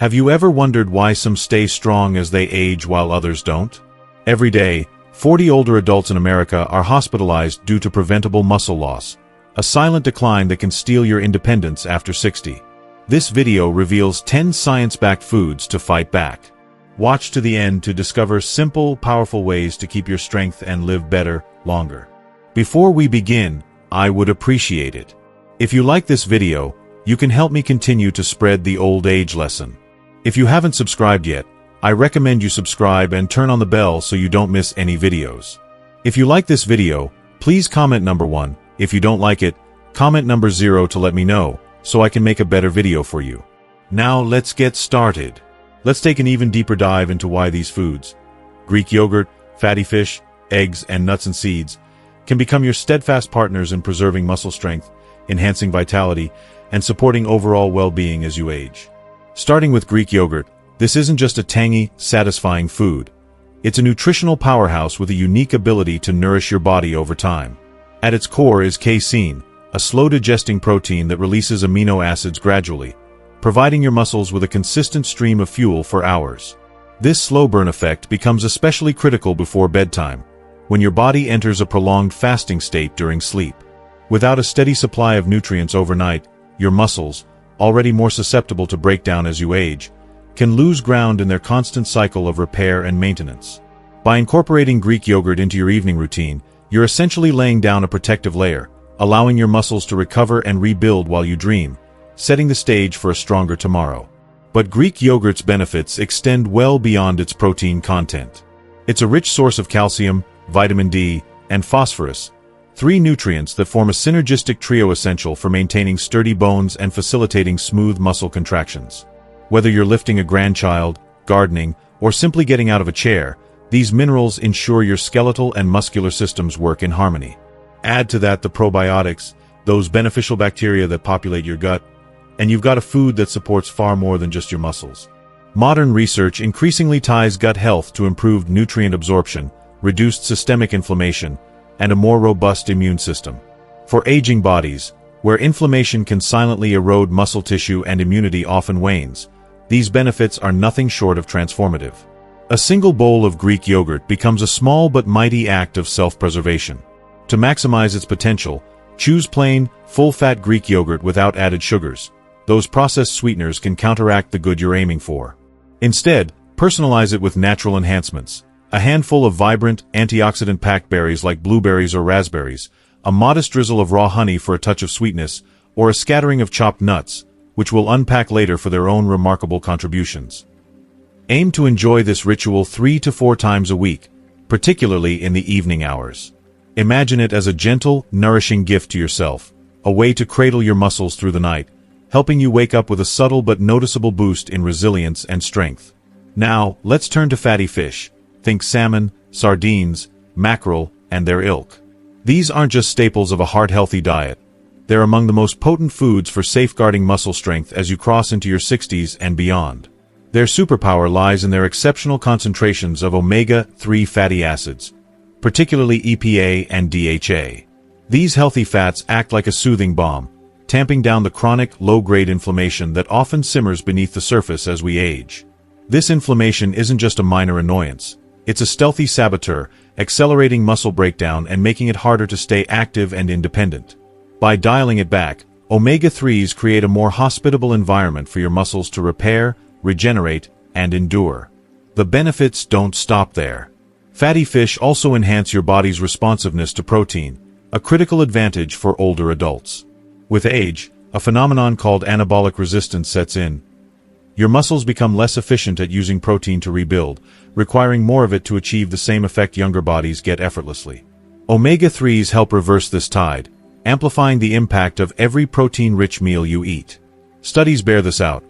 Have you ever wondered why some stay strong as they age while others don't? Every day, 40 older adults in America are hospitalized due to preventable muscle loss, a silent decline that can steal your independence after 60. This video reveals 10 science-backed foods to fight back. Watch to the end to discover simple, powerful ways to keep your strength and live better, longer. Before we begin, I would appreciate it if you like this video, you can help me continue to spread the old age lesson. If you haven't subscribed yet, I recommend you subscribe and turn on the bell so you don't miss any videos. If you like this video, please comment number 1. If you don't like it, comment number 0 to let me know, so I can make a better video for you. Now let's get started. Let's take an even deeper dive into why these foods, Greek yogurt, fatty fish, eggs, and nuts and seeds, can become your steadfast partners in preserving muscle strength, enhancing vitality, and supporting overall well-being as you age. Starting with Greek yogurt, this isn't just a tangy, satisfying food. It's a nutritional powerhouse with a unique ability to nourish your body over time. At its core is casein, a slow-digesting protein that releases amino acids gradually, providing your muscles with a consistent stream of fuel for hours. This slow burn effect becomes especially critical before bedtime, when your body enters a prolonged fasting state during sleep. Without a steady supply of nutrients overnight, your muscles, already more susceptible to breakdown as you age, can lose ground in their constant cycle of repair and maintenance. By incorporating Greek yogurt into your evening routine, you're essentially laying down a protective layer, allowing your muscles to recover and rebuild while you dream, setting the stage for a stronger tomorrow. But Greek yogurt's benefits extend well beyond its protein content. It's a rich source of calcium, vitamin D, and phosphorus, 3 nutrients that form a synergistic trio essential for maintaining sturdy bones and facilitating smooth muscle contractions. Whether you're lifting a grandchild, gardening, or simply getting out of a chair, these minerals ensure your skeletal and muscular systems work in harmony. Add to that the probiotics, those beneficial bacteria that populate your gut, and you've got a food that supports far more than just your muscles. Modern research increasingly ties gut health to improved nutrient absorption, reduced systemic inflammation, and a more robust immune system. For aging bodies, where inflammation can silently erode muscle tissue and immunity often wanes, these benefits are nothing short of transformative. A single bowl of Greek yogurt becomes a small but mighty act of self-preservation. To maximize its potential, choose plain, full-fat Greek yogurt without added sugars. Those processed sweeteners can counteract the good you're aiming for. Instead, personalize it with natural enhancements. A handful of vibrant, antioxidant-packed berries like blueberries or raspberries, a modest drizzle of raw honey for a touch of sweetness, or a scattering of chopped nuts, which we'll unpack later for their own remarkable contributions. Aim to enjoy this ritual 3 to 4 times a week, particularly in the evening hours. Imagine it as a gentle, nourishing gift to yourself, a way to cradle your muscles through the night, helping you wake up with a subtle but noticeable boost in resilience and strength. Now, let's turn to fatty fish. Think salmon, sardines, mackerel, and their ilk. These aren't just staples of a heart-healthy diet. They're among the most potent foods for safeguarding muscle strength as you cross into your 60s and beyond. Their superpower lies in their exceptional concentrations of omega-3 fatty acids, particularly EPA and DHA. These healthy fats act like a soothing balm, tamping down the chronic, low-grade inflammation that often simmers beneath the surface as we age. This inflammation isn't just a minor annoyance. It's a stealthy saboteur, accelerating muscle breakdown and making it harder to stay active and independent. By dialing it back, omega-3s create a more hospitable environment for your muscles to repair, regenerate, and endure. The benefits don't stop there. Fatty fish also enhance your body's responsiveness to protein, a critical advantage for older adults. With age, a phenomenon called anabolic resistance sets in. Your muscles become less efficient at using protein to rebuild, requiring more of it to achieve the same effect younger bodies get effortlessly. Omega-3s help reverse this tide, amplifying the impact of every protein-rich meal you eat. Studies bear this out.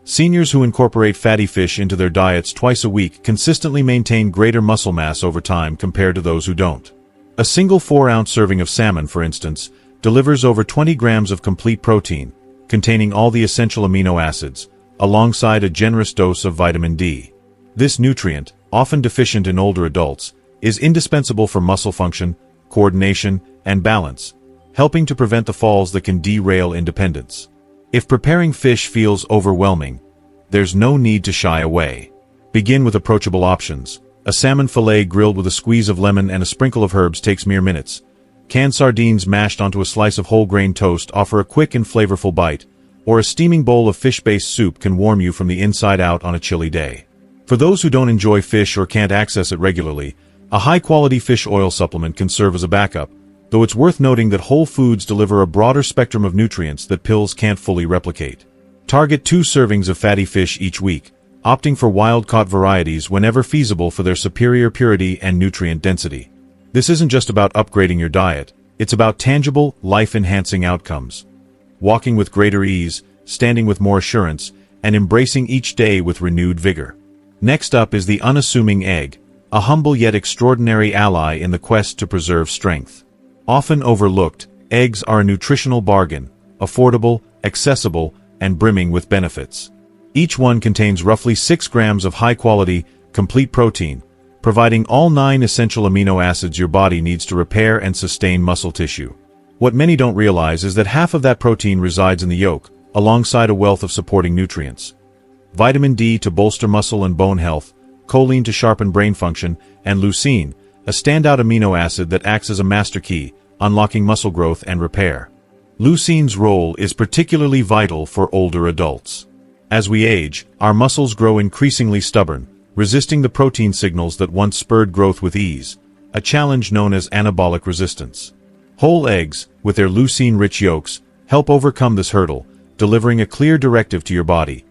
Seniors who incorporate fatty fish into their diets twice a week consistently maintain greater muscle mass over time compared to those who don't. A single 4-ounce serving of salmon, for instance, delivers over 20 grams of complete protein, containing all the essential amino acids, alongside a generous dose of vitamin D. This nutrient, often deficient in older adults, is indispensable for muscle function, coordination, and balance, helping to prevent the falls that can derail independence. If preparing fish feels overwhelming, there's no need to shy away. Begin with approachable options. A salmon fillet grilled with a squeeze of lemon and a sprinkle of herbs takes mere minutes. Canned sardines mashed onto a slice of whole grain toast offer a quick and flavorful bite, or a steaming bowl of fish-based soup can warm you from the inside out on a chilly day. For those who don't enjoy fish or can't access it regularly, a high-quality fish oil supplement can serve as a backup, though it's worth noting that whole foods deliver a broader spectrum of nutrients that pills can't fully replicate. Target 2 servings of fatty fish each week, opting for wild-caught varieties whenever feasible for their superior purity and nutrient density. This isn't just about upgrading your diet, it's about tangible, life-enhancing outcomes. Walking with greater ease, standing with more assurance, and embracing each day with renewed vigor. Next up is the unassuming egg, a humble yet extraordinary ally in the quest to preserve strength. Often overlooked, eggs are a nutritional bargain, affordable, accessible, and brimming with benefits. Each one contains roughly 6 grams of high-quality, complete protein, providing all 9 essential amino acids your body needs to repair and sustain muscle tissue. What many don't realize is that half of that protein resides in the yolk, alongside a wealth of supporting nutrients. Vitamin D to bolster muscle and bone health, choline to sharpen brain function, and leucine, a standout amino acid that acts as a master key, unlocking muscle growth and repair. Leucine's role is particularly vital for older adults. As we age, our muscles grow increasingly stubborn, resisting the protein signals that once spurred growth with ease, a challenge known as anabolic resistance. Whole eggs, with their leucine-rich yolks, help overcome this hurdle, delivering a clear directive to your body.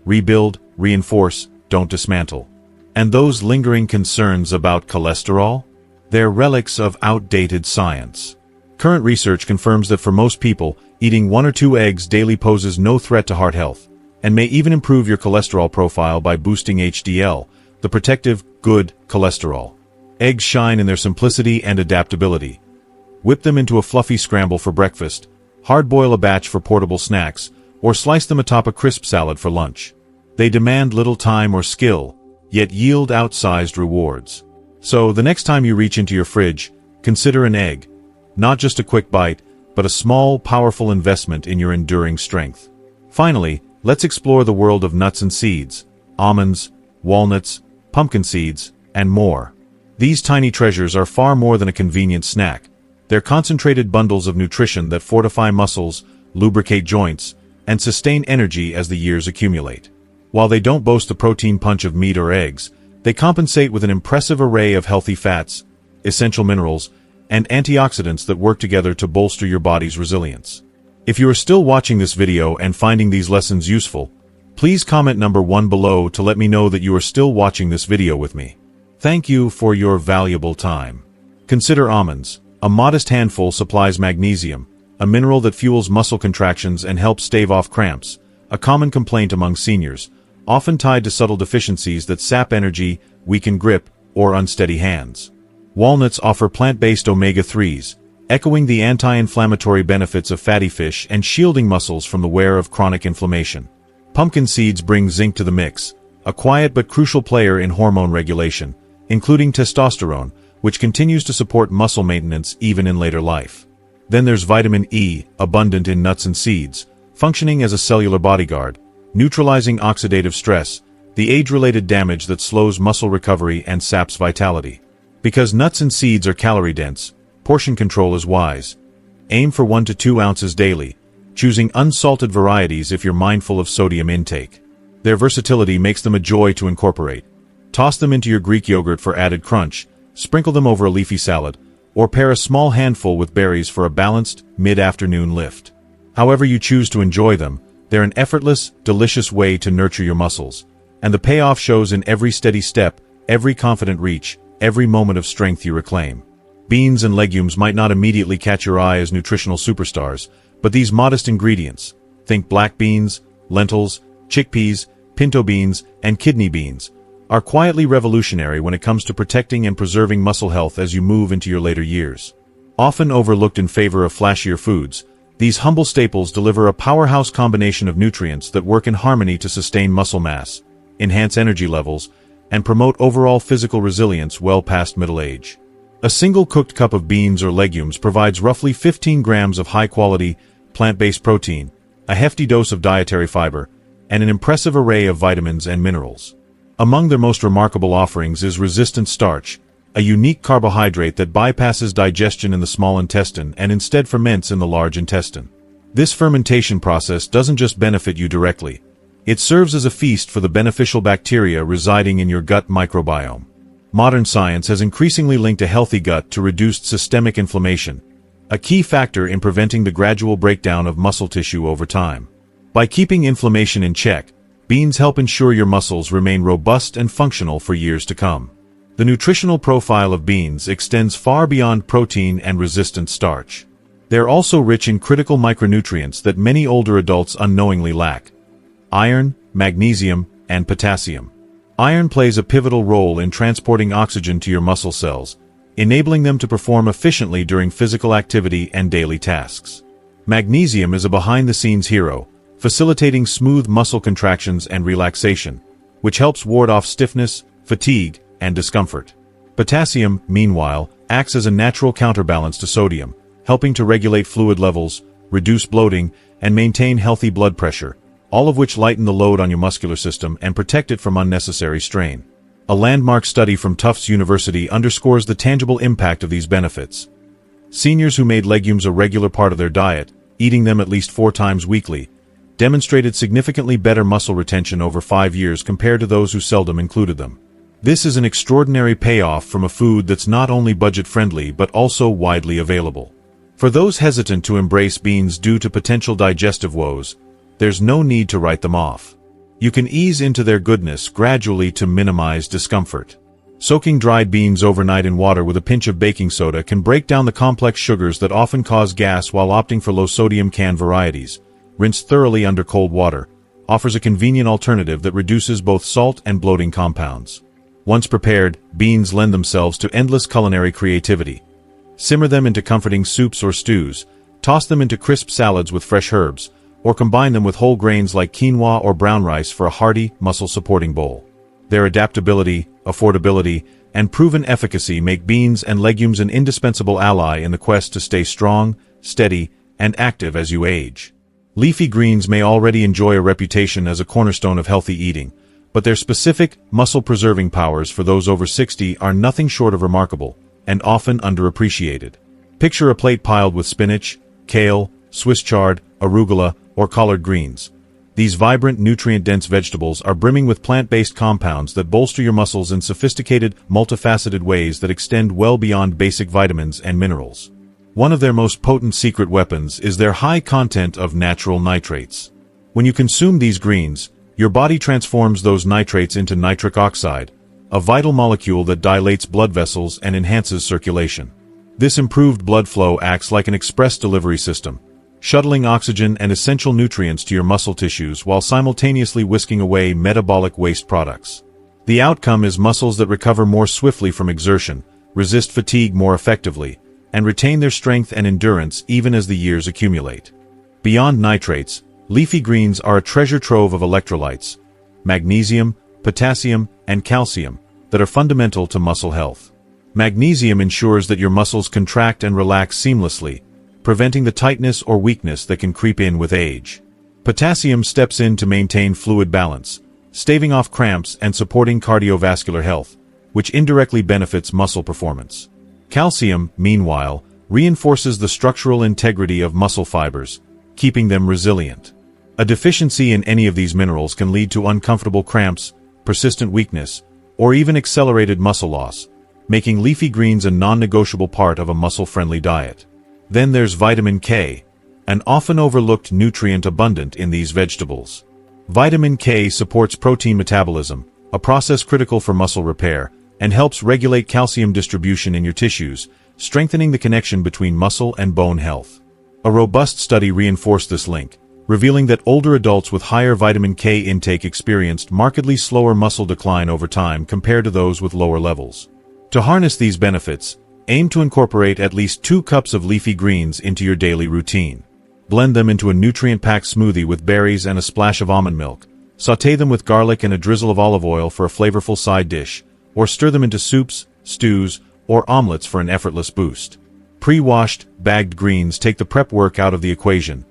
Rebuild, reinforce, don't dismantle. And those lingering concerns about cholesterol? They're relics of outdated science. Current research confirms that for most people, eating 1 or 2 eggs daily poses no threat to heart health, and may even improve your cholesterol profile by boosting HDL, the protective, good cholesterol. Eggs shine in their simplicity and adaptability. Whip them into a fluffy scramble for breakfast, hard-boil a batch for portable snacks, or slice them atop a crisp salad for lunch. They demand little time or skill, yet yield outsized rewards. So, the next time you reach into your fridge, consider an egg. Not just a quick bite, but a small, powerful investment in your enduring strength. Finally, let's explore the world of nuts and seeds, almonds, walnuts, pumpkin seeds, and more. These tiny treasures are far more than a convenient snack. They're concentrated bundles of nutrition that fortify muscles, lubricate joints, and sustain energy as the years accumulate. While they don't boast the protein punch of meat or eggs, they compensate with an impressive array of healthy fats, essential minerals, and antioxidants that work together to bolster your body's resilience. If you are still watching this video and finding these lessons useful, please comment number 1 below to let me know that you are still watching this video with me. Thank you for your valuable time. Consider almonds. A modest handful supplies magnesium, a mineral that fuels muscle contractions and helps stave off cramps, a common complaint among seniors, often tied to subtle deficiencies that sap energy, weaken grip, or unsteady hands. Walnuts offer plant-based omega-3s, echoing the anti-inflammatory benefits of fatty fish and shielding muscles from the wear of chronic inflammation. Pumpkin seeds bring zinc to the mix, a quiet but crucial player in hormone regulation, including testosterone, which continues to support muscle maintenance even in later life. Then there's vitamin E, abundant in nuts and seeds, functioning as a cellular bodyguard, neutralizing oxidative stress, the age-related damage that slows muscle recovery and saps vitality. Because nuts and seeds are calorie-dense, portion control is wise. Aim for 1 to 2 ounces daily, choosing unsalted varieties if you're mindful of sodium intake. Their versatility makes them a joy to incorporate. Toss them into your Greek yogurt for added crunch, sprinkle them over a leafy salad, or pair a small handful with berries for a balanced, mid-afternoon lift. However you choose to enjoy them, they're an effortless, delicious way to nurture your muscles, and the payoff shows in every steady step, every confident reach, every moment of strength you reclaim. Beans and legumes might not immediately catch your eye as nutritional superstars, but these modest ingredients, think black beans, lentils, chickpeas, pinto beans, and kidney beans, are quietly revolutionary when it comes to protecting and preserving muscle health as you move into your later years. Often overlooked in favor of flashier foods, these humble staples deliver a powerhouse combination of nutrients that work in harmony to sustain muscle mass, enhance energy levels, and promote overall physical resilience well past middle age. A single cooked cup of beans or legumes provides roughly 15 grams of high-quality, plant-based protein, a hefty dose of dietary fiber, and an impressive array of vitamins and minerals. Among their most remarkable offerings is resistant starch, a unique carbohydrate that bypasses digestion in the small intestine and instead ferments in the large intestine. This fermentation process doesn't just benefit you directly. It serves as a feast for the beneficial bacteria residing in your gut microbiome. Modern science has increasingly linked a healthy gut to reduced systemic inflammation, a key factor in preventing the gradual breakdown of muscle tissue over time. By keeping inflammation in check, beans help ensure your muscles remain robust and functional for years to come. The nutritional profile of beans extends far beyond protein and resistant starch. They're also rich in critical micronutrients that many older adults unknowingly lack: iron, magnesium, and potassium. Iron plays a pivotal role in transporting oxygen to your muscle cells, enabling them to perform efficiently during physical activity and daily tasks. Magnesium is a behind-the-scenes hero, facilitating smooth muscle contractions and relaxation, which helps ward off stiffness, fatigue, and discomfort. Potassium, meanwhile, acts as a natural counterbalance to sodium, helping to regulate fluid levels, reduce bloating, and maintain healthy blood pressure, all of which lighten the load on your muscular system and protect it from unnecessary strain. A landmark study from Tufts University underscores the tangible impact of these benefits. Seniors who made legumes a regular part of their diet, eating them at least 4 times weekly, demonstrated significantly better muscle retention over 5 years compared to those who seldom included them. This is an extraordinary payoff from a food that's not only budget-friendly but also widely available. For those hesitant to embrace beans due to potential digestive woes, there's no need to write them off. You can ease into their goodness gradually to minimize discomfort. Soaking dried beans overnight in water with a pinch of baking soda can break down the complex sugars that often cause gas, while opting for low-sodium canned varieties, rinsed thoroughly under cold water, offers a convenient alternative that reduces both salt and bloating compounds. Once prepared, beans lend themselves to endless culinary creativity. Simmer them into comforting soups or stews, toss them into crisp salads with fresh herbs, or combine them with whole grains like quinoa or brown rice for a hearty, muscle-supporting bowl. Their adaptability, affordability, and proven efficacy make beans and legumes an indispensable ally in the quest to stay strong, steady, and active as you age. Leafy greens may already enjoy a reputation as a cornerstone of healthy eating, but their specific, muscle-preserving powers for those over 60 are nothing short of remarkable, and often underappreciated. Picture a plate piled with spinach, kale, Swiss chard, arugula, or collard greens. These vibrant, nutrient-dense vegetables are brimming with plant-based compounds that bolster your muscles in sophisticated, multifaceted ways that extend well beyond basic vitamins and minerals. One of their most potent secret weapons is their high content of natural nitrates. When you consume these greens, your body transforms those nitrates into nitric oxide, a vital molecule that dilates blood vessels and enhances circulation. This improved blood flow acts like an express delivery system, shuttling oxygen and essential nutrients to your muscle tissues while simultaneously whisking away metabolic waste products. The outcome is muscles that recover more swiftly from exertion, resist fatigue more effectively, and retain their strength and endurance even as the years accumulate. Beyond nitrates, leafy greens are a treasure trove of electrolytes, magnesium, potassium, and calcium, that are fundamental to muscle health. Magnesium ensures that your muscles contract and relax seamlessly, preventing the tightness or weakness that can creep in with age. Potassium steps in to maintain fluid balance, staving off cramps and supporting cardiovascular health, which indirectly benefits muscle performance. Calcium, meanwhile, reinforces the structural integrity of muscle fibers, keeping them resilient. A deficiency in any of these minerals can lead to uncomfortable cramps, persistent weakness, or even accelerated muscle loss, making leafy greens a non-negotiable part of a muscle-friendly diet. Then there's vitamin K, an often overlooked nutrient abundant in these vegetables. Vitamin K supports protein metabolism, a process critical for muscle repair, and helps regulate calcium distribution in your tissues, strengthening the connection between muscle and bone health. A robust study reinforced this link, revealing that older adults with higher vitamin K intake experienced markedly slower muscle decline over time compared to those with lower levels. To harness these benefits, aim to incorporate at least 2 cups of leafy greens into your daily routine. Blend them into a nutrient-packed smoothie with berries and a splash of almond milk. Sauté them with garlic and a drizzle of olive oil for a flavorful side dish, or stir them into soups, stews, or omelets for an effortless boost. Pre-washed, bagged greens take the prep work out of the equation,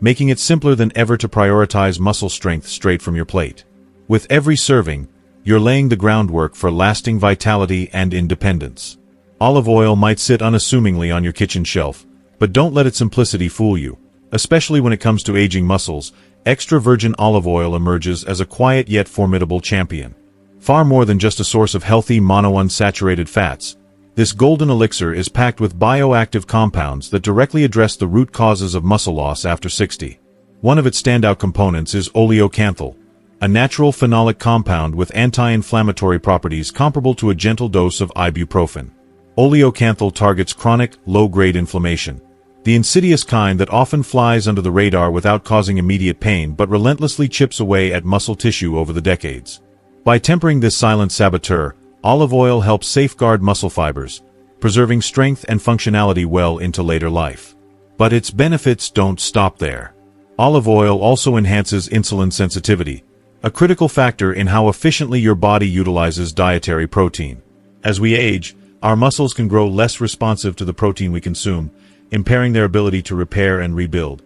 making it simpler than ever to prioritize muscle strength straight from your plate. With every serving, you're laying the groundwork for lasting vitality and independence. Olive oil might sit unassumingly on your kitchen shelf, but don't let its simplicity fool you. Especially when it comes to aging muscles, extra virgin olive oil emerges as a quiet yet formidable champion. Far more than just a source of healthy monounsaturated fats, this golden elixir is packed with bioactive compounds that directly address the root causes of muscle loss after 60. One of its standout components is oleocanthal, a natural phenolic compound with anti-inflammatory properties comparable to a gentle dose of ibuprofen. Oleocanthal targets chronic, low-grade inflammation, the insidious kind that often flies under the radar without causing immediate pain but relentlessly chips away at muscle tissue over the decades. By tempering this silent saboteur, olive oil helps safeguard muscle fibers, preserving strength and functionality well into later life. But its benefits don't stop there. Olive oil also enhances insulin sensitivity, a critical factor in how efficiently your body utilizes dietary protein. As we age, our muscles can grow less responsive to the protein we consume, impairing their ability to repair and rebuild,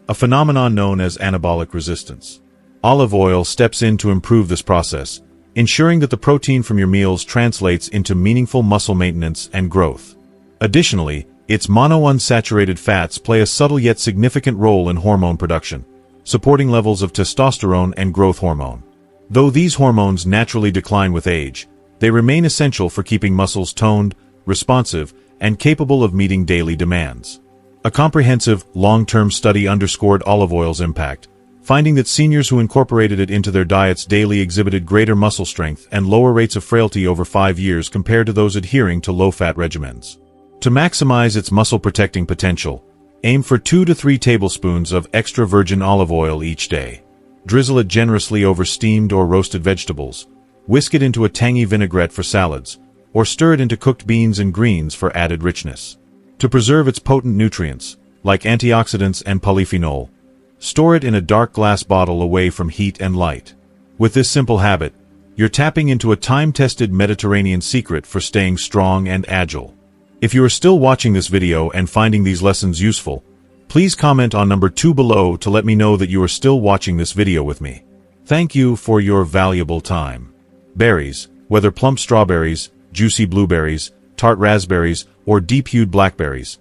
a phenomenon known as anabolic resistance. Olive oil steps in to improve this process, ensuring that the protein from your meals translates into meaningful muscle maintenance and growth. Additionally, its monounsaturated fats play a subtle yet significant role in hormone production, supporting levels of testosterone and growth hormone. Though these hormones naturally decline with age, they remain essential for keeping muscles toned, responsive, and capable of meeting daily demands. A comprehensive, long-term study underscored olive oil's impact, finding that seniors who incorporated it into their diets daily exhibited greater muscle strength and lower rates of frailty over 5 years compared to those adhering to low-fat regimens. To maximize its muscle-protecting potential, aim for 2 to 3 tablespoons of extra virgin olive oil each day. Drizzle it generously over steamed or roasted vegetables, whisk it into a tangy vinaigrette for salads, or stir it into cooked beans and greens for added richness. To preserve its potent nutrients, like antioxidants and polyphenol, store it in a dark glass bottle away from heat and light. With this simple habit, you're tapping into a time-tested Mediterranean secret for staying strong and agile. If you are still watching this video and finding these lessons useful, please comment on number 2 below to let me know that you are still watching this video with me. Thank you for your valuable time. Berries, whether plump strawberries, juicy blueberries, tart raspberries, or deep-hued blackberries,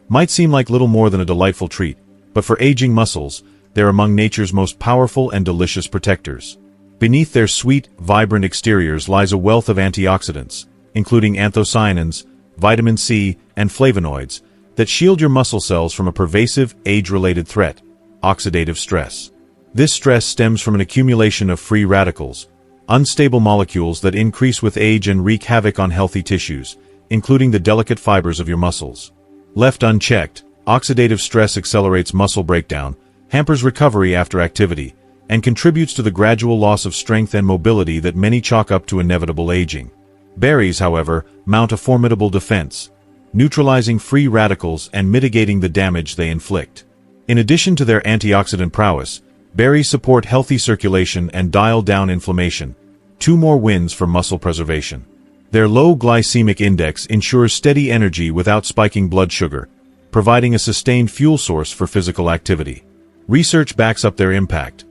might seem like little more than a delightful treat, but for aging muscles, they're among nature's most powerful and delicious protectors. Beneath their sweet, vibrant exteriors lies a wealth of antioxidants, including anthocyanins, vitamin C, and flavonoids, that shield your muscle cells from a pervasive, age-related threat, oxidative stress. This stress stems from an accumulation of free radicals, unstable molecules that increase with age and wreak havoc on healthy tissues, including the delicate fibers of your muscles. Left unchecked, oxidative stress accelerates muscle breakdown, hampers recovery after activity, and contributes to the gradual loss of strength and mobility that many chalk up to inevitable aging. Berries, however, mount a formidable defense, neutralizing free radicals and mitigating the damage they inflict. In addition to their antioxidant prowess, berries support healthy circulation and dial down inflammation, 2 more wins for muscle preservation. Their low glycemic index ensures steady energy without spiking blood sugar, providing a sustained fuel source for physical activity. Research backs up their impact.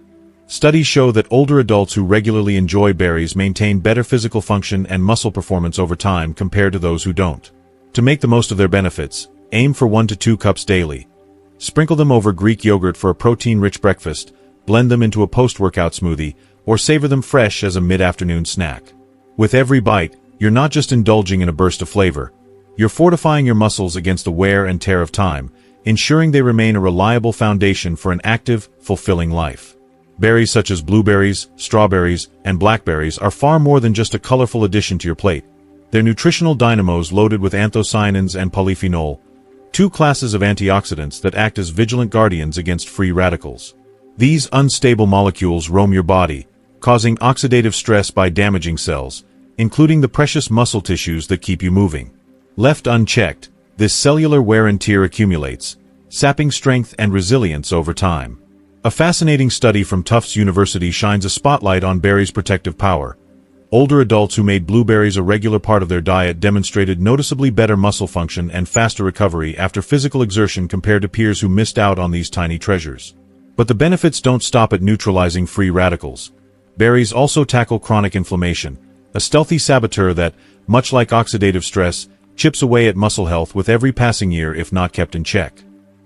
Studies show that older adults who regularly enjoy berries maintain better physical function and muscle performance over time compared to those who don't. To make the most of their benefits, aim for 1 to 2 cups daily. Sprinkle them over Greek yogurt for a protein-rich breakfast, blend them into a post-workout smoothie, or savor them fresh as a mid-afternoon snack. With every bite, you're not just indulging in a burst of flavor, you're fortifying your muscles against the wear and tear of time, ensuring they remain a reliable foundation for an active, fulfilling life. Berries such as blueberries, strawberries, and blackberries are far more than just a colorful addition to your plate. They're nutritional dynamos loaded with anthocyanins and polyphenol, 2 classes of antioxidants that act as vigilant guardians against free radicals. These unstable molecules roam your body, causing oxidative stress by damaging cells, including the precious muscle tissues that keep you moving. Left unchecked, this cellular wear and tear accumulates, sapping strength and resilience over time. A fascinating study from Tufts University shines a spotlight on berries' protective power. Older adults who made blueberries a regular part of their diet demonstrated noticeably better muscle function and faster recovery after physical exertion compared to peers who missed out on these tiny treasures. But the benefits don't stop at neutralizing free radicals. Berries also tackle chronic inflammation, a stealthy saboteur that, much like oxidative stress, chips away at muscle health with every passing year if not kept in check.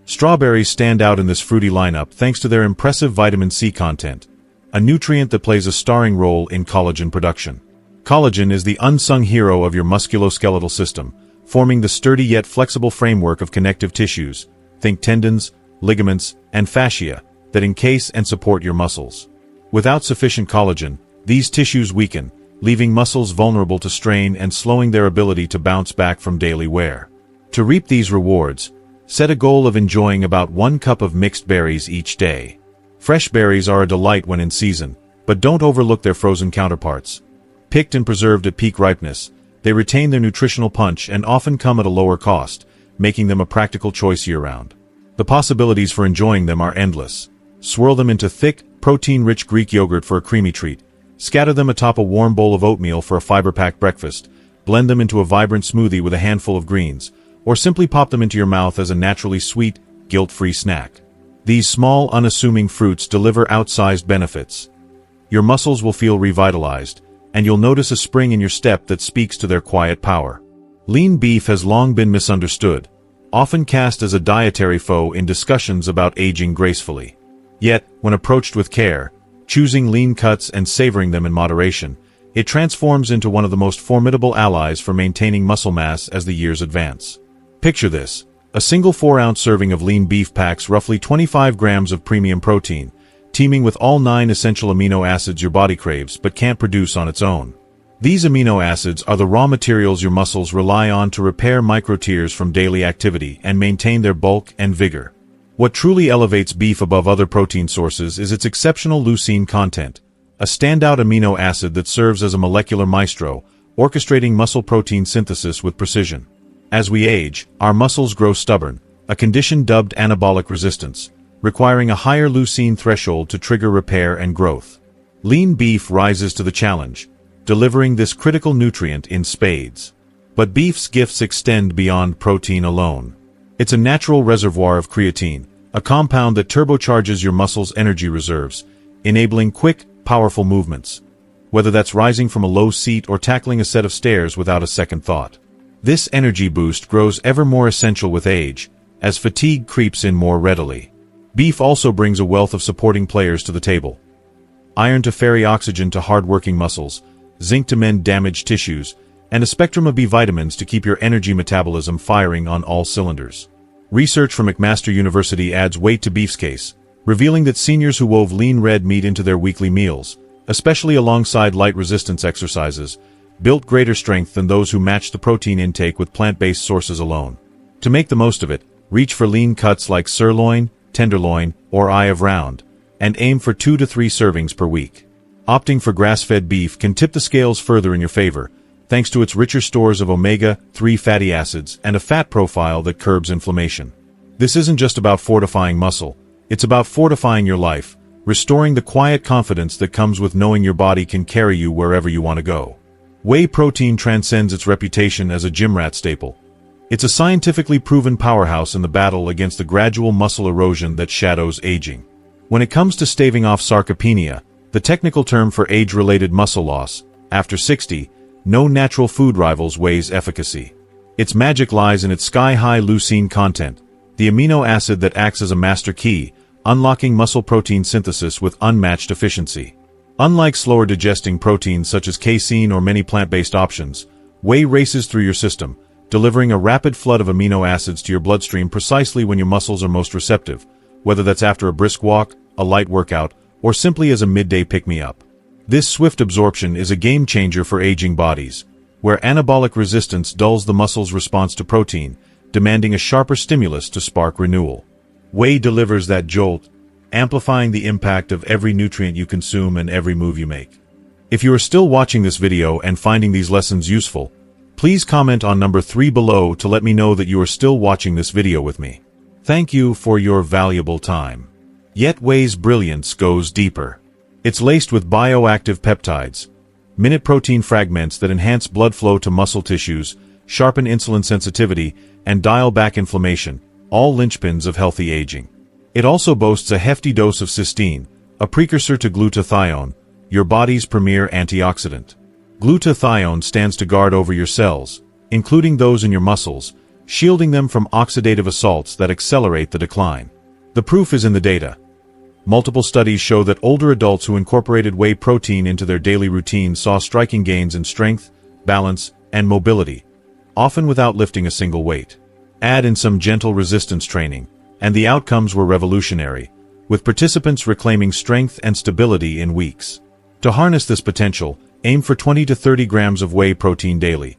Strawberries stand out in this fruity lineup thanks to their impressive vitamin C content, a nutrient that plays a starring role in collagen production. Collagen is the unsung hero of your musculoskeletal system, forming the sturdy yet flexible framework of connective tissues, think tendons, ligaments, and fascia, that encase and support your muscles. Without sufficient collagen, these tissues weaken, leaving muscles vulnerable to strain and slowing their ability to bounce back from daily wear. To reap these rewards, set a goal of enjoying about 1 cup of mixed berries each day. Fresh berries are a delight when in season, but don't overlook their frozen counterparts. Picked and preserved at peak ripeness, they retain their nutritional punch and often come at a lower cost, making them a practical choice year-round. The possibilities for enjoying them are endless. Swirl them into thick, protein-rich Greek yogurt for a creamy treat. Scatter them atop a warm bowl of oatmeal for a fiber-packed breakfast. Blend them into a vibrant smoothie with a handful of greens, or simply pop them into your mouth as a naturally sweet, guilt-free snack. These small, unassuming fruits deliver outsized benefits. Your muscles will feel revitalized, and you'll notice a spring in your step that speaks to their quiet power. Lean beef has long been misunderstood, often cast as a dietary foe in discussions about aging gracefully. Yet, when approached with care, choosing lean cuts and savoring them in moderation, it transforms into one of the most formidable allies for maintaining muscle mass as the years advance. Picture this. A single 4-ounce serving of lean beef packs roughly 25 grams of premium protein, teeming with all 9 essential amino acids your body craves but can't produce on its own. These amino acids are the raw materials your muscles rely on to repair microtears from daily activity and maintain their bulk and vigor. What truly elevates beef above other protein sources is its exceptional leucine content, a standout amino acid that serves as a molecular maestro, orchestrating muscle protein synthesis with precision. As we age, our muscles grow stubborn, a condition dubbed anabolic resistance, requiring a higher leucine threshold to trigger repair and growth. Lean beef rises to the challenge, delivering this critical nutrient in spades. But beef's gifts extend beyond protein alone. It's a natural reservoir of creatine, a compound that turbocharges your muscles' energy reserves, enabling quick, powerful movements, whether that's rising from a low seat or tackling a set of stairs without a second thought. This energy boost grows ever more essential with age, as fatigue creeps in more readily. Beef also brings a wealth of supporting players to the table. Iron to ferry oxygen to hard-working muscles, zinc to mend damaged tissues, and a spectrum of B vitamins to keep your energy metabolism firing on all cylinders. Research from McMaster University adds weight to beef's case, revealing that seniors who wove lean red meat into their weekly meals, especially alongside light resistance exercises, built greater strength than those who matched the protein intake with plant-based sources alone. To make the most of it, reach for lean cuts like sirloin, tenderloin, or eye of round, and aim for 2 to 3 servings per week. Opting for grass-fed beef can tip the scales further in your favor, thanks to its richer stores of omega-3 fatty acids and a fat profile that curbs inflammation. This isn't just about fortifying muscle, it's about fortifying your life, restoring the quiet confidence that comes with knowing your body can carry you wherever you want to go. Whey protein transcends its reputation as a gym rat staple. It's a scientifically proven powerhouse in the battle against the gradual muscle erosion that shadows aging. When it comes to staving off sarcopenia, the technical term for age-related muscle loss, after 60, no natural food rivals Whey's efficacy. Its magic lies in its sky-high leucine content, the amino acid that acts as a master key, unlocking muscle protein synthesis with unmatched efficiency. Unlike slower digesting proteins such as casein or many plant-based options, Whey races through your system, delivering a rapid flood of amino acids to your bloodstream precisely when your muscles are most receptive, whether that's after a brisk walk, a light workout, or simply as a midday pick-me-up. This swift absorption is a game-changer for aging bodies, where anabolic resistance dulls the muscle's response to protein, demanding a sharper stimulus to spark renewal. Whey delivers that jolt, amplifying the impact of every nutrient you consume and every move you make. If you are still watching this video and finding these lessons useful, please comment on number 3 below to let me know that you are still watching this video with me. Thank you for your valuable time. Yet Whey's brilliance goes deeper. It's laced with bioactive peptides, minute protein fragments that enhance blood flow to muscle tissues, sharpen insulin sensitivity, and dial back inflammation, all linchpins of healthy aging. It also boasts a hefty dose of cysteine, a precursor to glutathione, your body's premier antioxidant. Glutathione stands to guard over your cells, including those in your muscles, shielding them from oxidative assaults that accelerate the decline. The proof is in the data. Multiple studies show that older adults who incorporated whey protein into their daily routine saw striking gains in strength, balance, and mobility, often without lifting a single weight. Add in some gentle resistance training, and the outcomes were revolutionary, with participants reclaiming strength and stability in weeks. To harness this potential, aim for 20 to 30 grams of whey protein daily.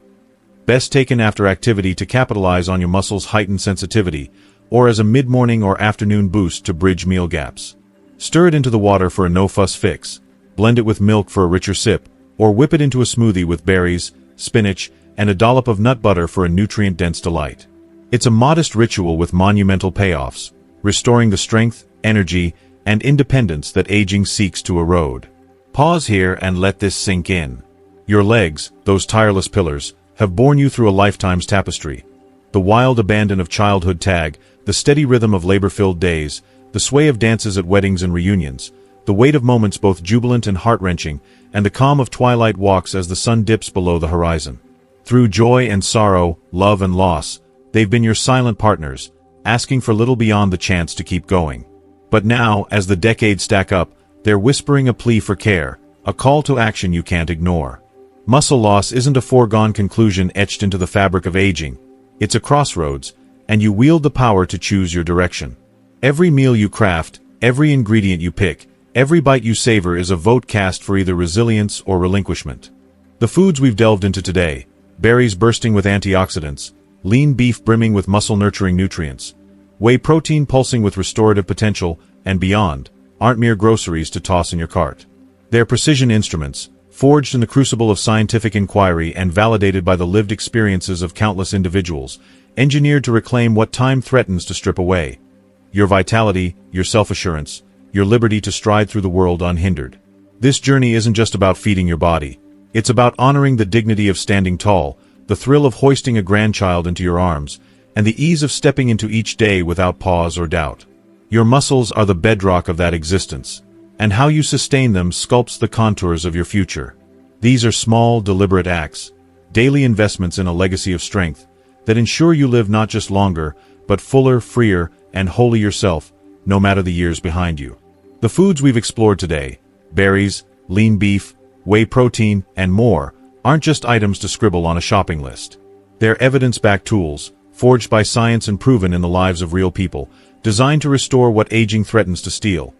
Best taken after activity to capitalize on your muscles' heightened sensitivity, or as a mid-morning or afternoon boost to bridge meal gaps. Stir it into the water for a no-fuss fix, blend it with milk for a richer sip, or whip it into a smoothie with berries, spinach, and a dollop of nut butter for a nutrient-dense delight. It's a modest ritual with monumental payoffs, restoring the strength, energy, and independence that aging seeks to erode. Pause here and let this sink in. Your legs, those tireless pillars, have borne you through a lifetime's tapestry. The wild abandon of childhood tag, the steady rhythm of labor-filled days, the sway of dances at weddings and reunions, the weight of moments both jubilant and heart-wrenching, and the calm of twilight walks as the sun dips below the horizon. Through joy and sorrow, love and loss, they've been your silent partners, asking for little beyond the chance to keep going. But now, as the decades stack up, they're whispering a plea for care, a call to action you can't ignore. Muscle loss isn't a foregone conclusion etched into the fabric of aging. It's a crossroads, and you wield the power to choose your direction. Every meal you craft, every ingredient you pick, every bite you savor is a vote cast for either resilience or relinquishment. The foods we've delved into today, berries bursting with antioxidants, lean beef brimming with muscle-nurturing nutrients, whey protein pulsing with restorative potential, and beyond, aren't mere groceries to toss in your cart. They're precision instruments, forged in the crucible of scientific inquiry and validated by the lived experiences of countless individuals, engineered to reclaim what time threatens to strip away: your vitality, your self-assurance, your liberty to stride through the world unhindered. This journey isn't just about feeding your body. It's about honoring the dignity of standing tall, the thrill of hoisting a grandchild into your arms, and the ease of stepping into each day without pause or doubt. Your muscles are the bedrock of that existence, and how you sustain them sculpts the contours of your future. These are small, deliberate acts, daily investments in a legacy of strength, that ensure you live not just longer, but fuller, freer, and wholly yourself, no matter the years behind you. The foods we've explored today, berries, lean beef, whey protein, and more, aren't just items to scribble on a shopping list. They're evidence-backed tools, forged by science and proven in the lives of real people, designed to restore what aging threatens to steal: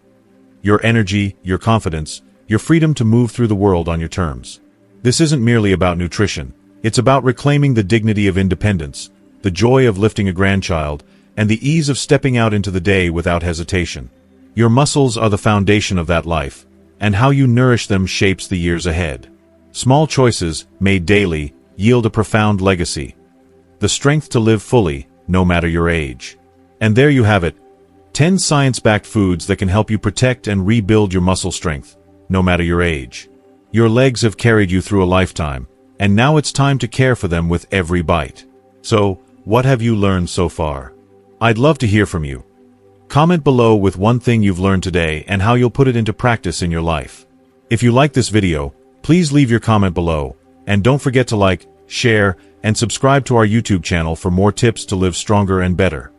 your energy, your confidence, your freedom to move through the world on your terms. This isn't merely about nutrition. It's about reclaiming the dignity of independence, the joy of lifting a grandchild, and the ease of stepping out into the day without hesitation. Your muscles are the foundation of that life, and how you nourish them shapes the years ahead. Small choices, made daily, yield a profound legacy: the strength to live fully, no matter your age. And there you have it, 10 science-backed foods that can help you protect and rebuild your muscle strength, no matter your age. Your legs have carried you through a lifetime, and now it's time to care for them with every bite. So, what have you learned so far? I'd love to hear from you. Comment below with one thing you've learned today and how you'll put it into practice in your life. If you like this video, please leave your comment below, and don't forget to like, share, and subscribe to our YouTube channel for more tips to live stronger and better.